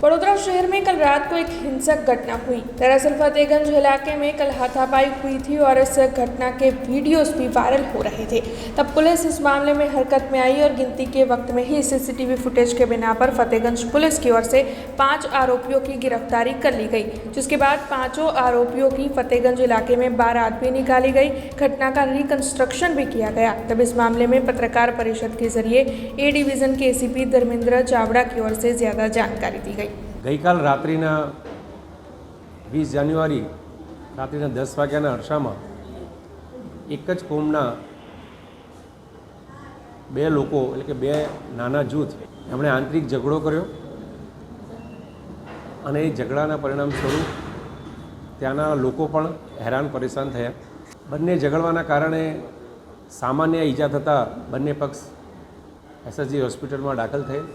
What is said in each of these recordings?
वडोदरा शहर में कल रात को एक हिंसक घटना हुई। दरअसल फतेहगंज इलाके में कल हाथापाई हुई थी और इस घटना के वीडियोस भी वायरल हो रहे थे। तब पुलिस इस मामले में हरकत में आई और गिनती के वक्त में ही सीसीटीवी फुटेज के बिना पर फतेहगंज पुलिस की ओर से 5 आरोपियों की गिरफ्तारी कर ली गई, जिसके बाद 5 आरोपियों की फतेहगंज इलाके में बारात भी निकाली गई। घटना का रिकंस्ट्रक्शन भी किया गया। तब इस मामले में पत्रकार परिषद के जरिए ए डिवीजन के एसीपी धर्मेंद्र चावड़ा की ओर से ज्यादा जानकारी दी गई। ગઈકાલ રાત્રિના 20 જાન્યુઆરી રાત્રિના 10 વાગ્યાના અરસામાં એક જ કોમના બે લોકો એટલે કે બે નાના જૂથ એમણે આંતરિક ઝઘડો કર્યો અને એ ઝઘડાના પરિણામ સ્વરૂપ ત્યાંના લોકો પણ હેરાન પરેશાન થયા। બંને ઝઘડવાના કારણે સામાન્ય ઈજા થતાં બંને પક્ષ એસએસજી હોસ્પિટલમાં દાખલ થયેલ।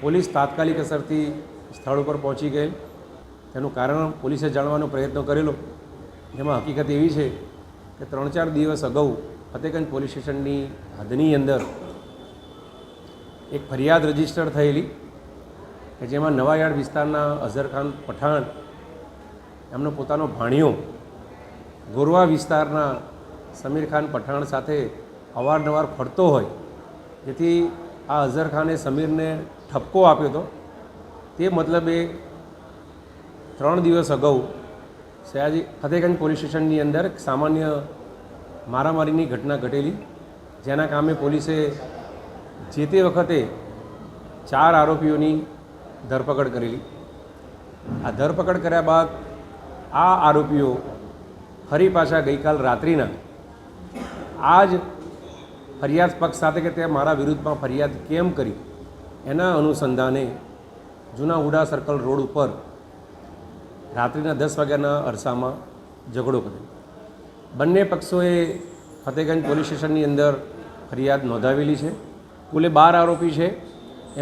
પોલીસ તાત્કાલિક અસરથી સ્થળ ઉપર પહોંચી ગયેલ। તેનું કારણ પોલીસે જાણવાનો પ્રયત્ન કરેલો, જેમાં હકીકત એવી છે કે 3-4 દિવસ અગાઉ ફતેગંજ પોલીસ સ્ટેશનની હદની અંદર એક ફરિયાદ રજીસ્ટર થયેલી કે જેમાં નવાયાર્ડ વિસ્તારના અઝરખાન પઠાણ એમનો પોતાનો ભાણિયો ગોરવા વિસ્તારના સમીર ખાન પઠાણ સાથે અવારનવાર ફરતો હોય, જેથી આ અઝરખાને સમીરને ઠપકો આપ્યો હતો। તે મતલબે 3 દિવસ અગાઉ સયાજી ફતેગંજ પોલીસ સ્ટેશનની અંદર સામાન્ય મારામારીની ઘટના ઘટેલી, જેના કામે પોલીસે જે તે વખતે 4 આરોપીઓની ધરપકડ કરેલી। આ ધરપકડ કર્યા બાદ આ આરોપીઓ ફરી પાછા ગઈકાલ રાત્રિના આ જ ફરિયાદ પક્ષ સાથે કે તે મારા વિરુદ્ધમાં ફરિયાદ કેમ કરી એના અનુસંધાને જૂના ઉડા સર્કલ રોડ ઉપર રાત્રિના 10 વાગ્યાના અરસામાં ઝઘડો કર્યો। બંને પક્ષોએ ફતેગંજ પોલીસ સ્ટેશનની અંદર ફરિયાદ નોંધાવેલી છે। કુલે 12 આરોપી છે,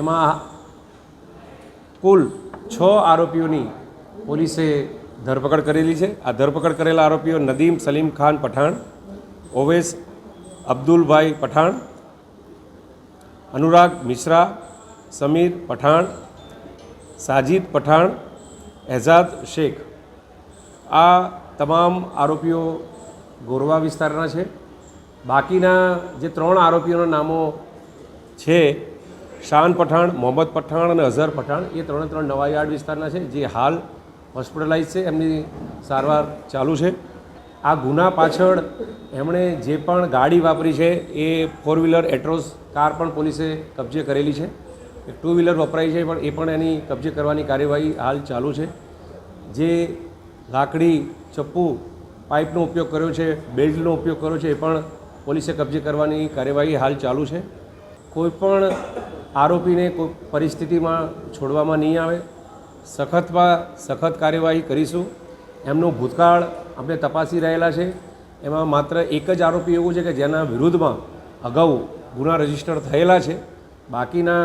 એમાં કુલ 6 આરોપીઓની પોલીસે ધરપકડ કરેલી છે। આ ધરપકડ કરેલા આરોપીઓ નદીમ સલીમ ખાન પઠાણ, ઓવેસ અબ્દુલભાઈ પઠાણ, अनुराग मिश्रा, समीर पठाण, साजिद पठाण, एजाद शेख आ तमाम आरोपीओ गोरवा विस्तारना छे। बाकीना जे 3 आरोपीओना नामों छे शान पठाण, मोहम्मद पठाण और अजहर पठाण, ये 3 नवायार्ड विस्तारना छे, जे हाल होस्पिटलाइज है, एमनी सारवार चालू है। आ गुना पाछळ एमणे जे पण गाड़ी वापरी है ए 4 व्हीलर एट्रोस कार पण पोलीसे कब्जे करेली है। 2 व्हीलर वपराई है पण ए पण एनी कब्जे करवानी कार्यवाही हाल चालू है। जे लाकड़ी, चप्पू, पाइपनो उपयोग कर्यो छे, बेल्टनो उपयोग कर्यो छे, ए पण पोलीसे कब्जे करवानी कार्यवाही हाल चालू है। कोईपण आरोपीने कोई परिस्थितिमां छोड़वामां नहीं आवे। सख्तमां सख्त कार्यवाही करीशुं। एमनो भूतकाळ આપણે તપાસી રહેલા છે। એમાં માત્ર એક જ આરોપી એવું છે કે જેના વિરુદ્ધમાં અગાઉ ગુના રજીસ્ટર થયેલા છે। બાકીના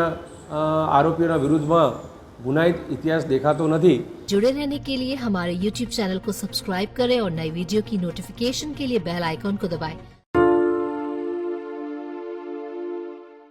આરોપીઓના વિરુદ્ધમાં ગુનાહિત ઇતિહાસ દેખાતો નથી। जुड़े रहने के लिए हमारे YouTube चैनल को सब्सक्राइब करें और नई वीडियो की नोटिफिकेशन के लिए बेल आइकॉन को दबाएं।